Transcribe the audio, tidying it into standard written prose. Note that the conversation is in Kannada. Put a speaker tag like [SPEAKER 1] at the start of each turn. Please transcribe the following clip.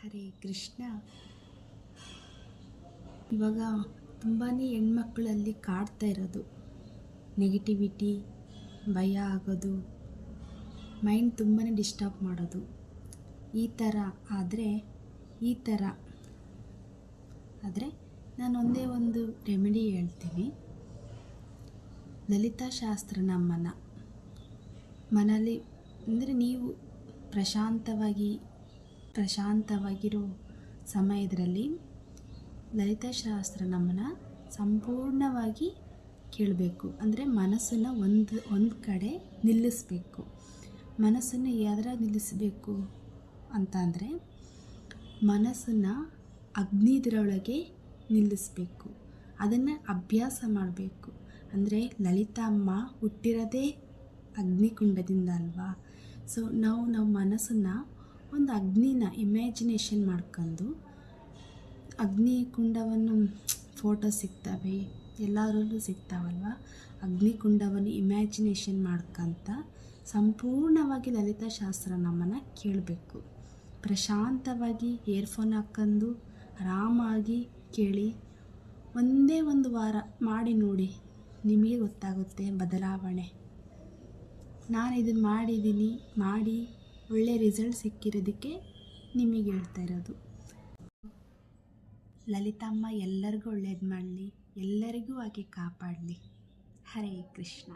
[SPEAKER 1] ಹರೇ ಕೃಷ್ಣ. ಇವಾಗ ತುಂಬಾ ಹೆಣ್ಮಕ್ಳಲ್ಲಿ ಕಾಡ್ತಾ ಇರೋದು ನೆಗೆಟಿವಿಟಿ, ಭಯ ಆಗೋದು, ಮೈಂಡ್ ತುಂಬಾ ಡಿಸ್ಟರ್ಬ್ ಮಾಡೋದು. ಈ ಥರ ಆದರೆ ನಾನು ಒಂದೇ ಒಂದು ರೆಮಿಡಿ ಹೇಳ್ತೀನಿ. ಲಲಿತಾ ಶಾಸ್ತ್ರನಾಮನ ಮನೇಲಿ ಅಂದರೆ ನೀವು ಪ್ರಶಾಂತವಾಗಿರೋ ಸಮಯದಲ್ಲಿ ಲಲಿತಾ ಶಾಸ್ತ್ರನಾಮನ ಸಂಪೂರ್ಣವಾಗಿ ಕೇಳಬೇಕು. ಅಂದರೆ ಮನಸ್ಸನ್ನು ಒಂದು ಕಡೆ ನಿಲ್ಲಿಸಬೇಕು. ಮನಸ್ಸನ್ನು ಯಾವ್ದ್ರಾಗ ನಿಲ್ಲಿಸಬೇಕು ಅಂತ ಅಂದರೆ ಮನಸ್ಸನ್ನು ಅಗ್ನಿದ್ರೊಳಗೆ ನಿಲ್ಲಿಸಬೇಕು. ಅದನ್ನು ಅಭ್ಯಾಸ ಮಾಡಬೇಕು. ಅಂದರೆ ಲಲಿತಾಮ್ಮ ಹುಟ್ಟಿರೋದೇ ಅಗ್ನಿಕುಂಡದಿಂದ ಅಲ್ವಾ. ಸೊ ನಾವು ಮನಸ್ಸನ್ನು ಒಂದು ಅಗ್ನಿನ ಇಮ್ಯಾಜಿನೇಷನ್ ಮಾಡ್ಕೊಂಡು, ಅಗ್ನಿಕುಂಡವನ್ನು ಫೋಟೋ ಸಿಗ್ತವೆ, ಎಲ್ಲರಲ್ಲೂ ಸಿಗ್ತಾವಲ್ವ. ಅಗ್ನಿಕುಂಡವನ್ನು ಇಮ್ಯಾಜಿನೇಷನ್ ಮಾಡ್ಕೊಂತ ಸಂಪೂರ್ಣವಾಗಿ ಲಲಿತಾ ಶಾಸ್ತ್ರನಾಮನ ಕೇಳಬೇಕು. ಪ್ರಶಾಂತವಾಗಿ ಇಯರ್ಫೋನ್ ಹಾಕ್ಕೊಂಡು ಆರಾಮಾಗಿ ಕೇಳಿ. ಒಂದೇ ಒಂದು ವಾರ ಮಾಡಿ ನೋಡಿ, ನಿಮಗೆ ಗೊತ್ತಾಗುತ್ತೆ ಬದಲಾವಣೆ. ನಾನು ಇದನ್ನು ಮಾಡಿ ಒಳ್ಳೆ ರಿಸಲ್ಟ್ ಸಿಕ್ಕಿರೋದಕ್ಕೆ ನಿಮಗೆ ಹೇಳ್ತಾ ಇರೋದು. ಲಲಿತಾಮ್ಮ ಎಲ್ಲರಿಗೂ ಒಳ್ಳೇದು ಮಾಡಲಿ, ಎಲ್ಲರಿಗೂ ಆಕೆ ಕಾಪಾಡಲಿ. ಹರೇ ಕೃಷ್ಣ.